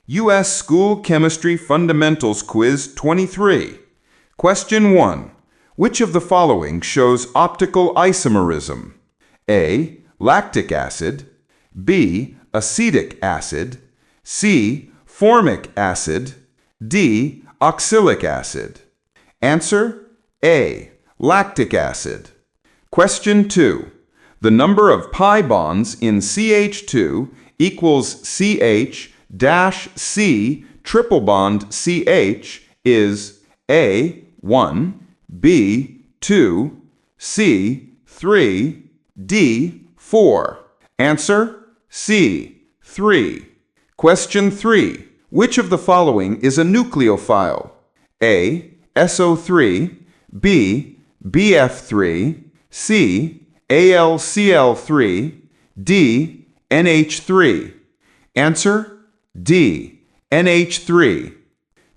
U.S. School Chemistry Fundamentals Quiz 23. Question 1. Which of the following shows optical isomerism? A. Lactic acid. B. Acetic acid. C. Formic acid. D. Oxalic acid. Answer: A. Lactic acid. Question 2. The number of pi bonds in CH2 equals CH-C triple bond CH is A. 1, B. 2, C. 3, D. 4. Answer: C. 3. Question 3. Which of the following is a nucleophile? A. SO3, B. BF3, C. AlCl3, D. NH3. Answer: D. NH3.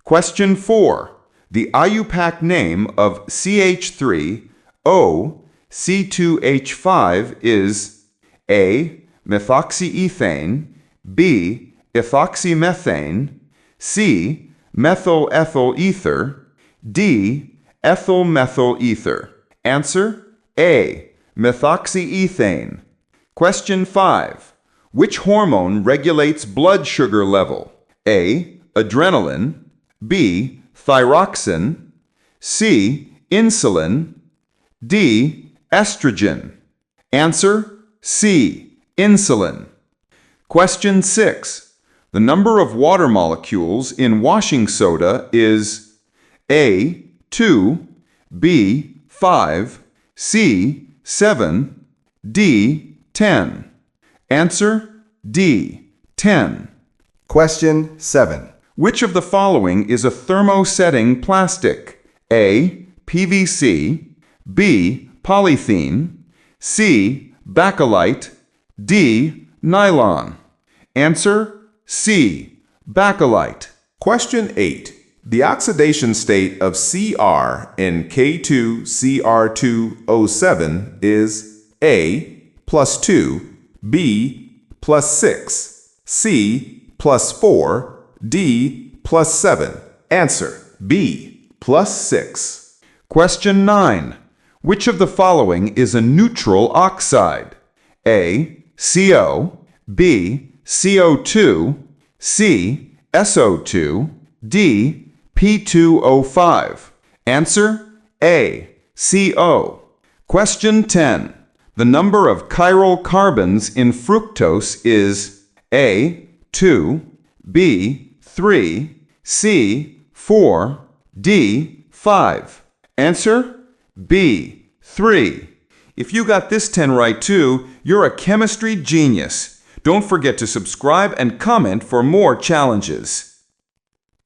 Question 4. The IUPAC name of CH3O C2H5 is A. methoxyethane, B. ethoxymethane, C. methyl ethyl ether, D. ethyl methyl ether. Answer: A. methoxyethane. Question 5. Which hormone regulates blood sugar level? A. adrenaline, B. thyroxine, C. insulin, D. estrogen. Answer: C. insulin. Question 6. The number of water molecules in washing soda is A. 2, B. 5, C. 7, D. 10. Answer: D. 10. Question 7. Which of the following is a thermosetting plastic? A. PVC, B. polythene, C. bakelite, D. nylon. Answer: C. bakelite. Question 8. The oxidation state of Cr in K2Cr2O7 is A. +2, B. +6, C. +4, D. +7. Answer: B. +6. Question 9. Which of the following is a neutral oxide? A. CO, B. CO2, C. SO2, D. P2O5. Answer: A. CO. Question 10. The number of chiral carbons in fructose is A. 2, B. 3, C. 4, D. 5. Answer: B. 3. If you got this 10 right too, you're a chemistry genius. Don't forget to subscribe and comment for more challenges.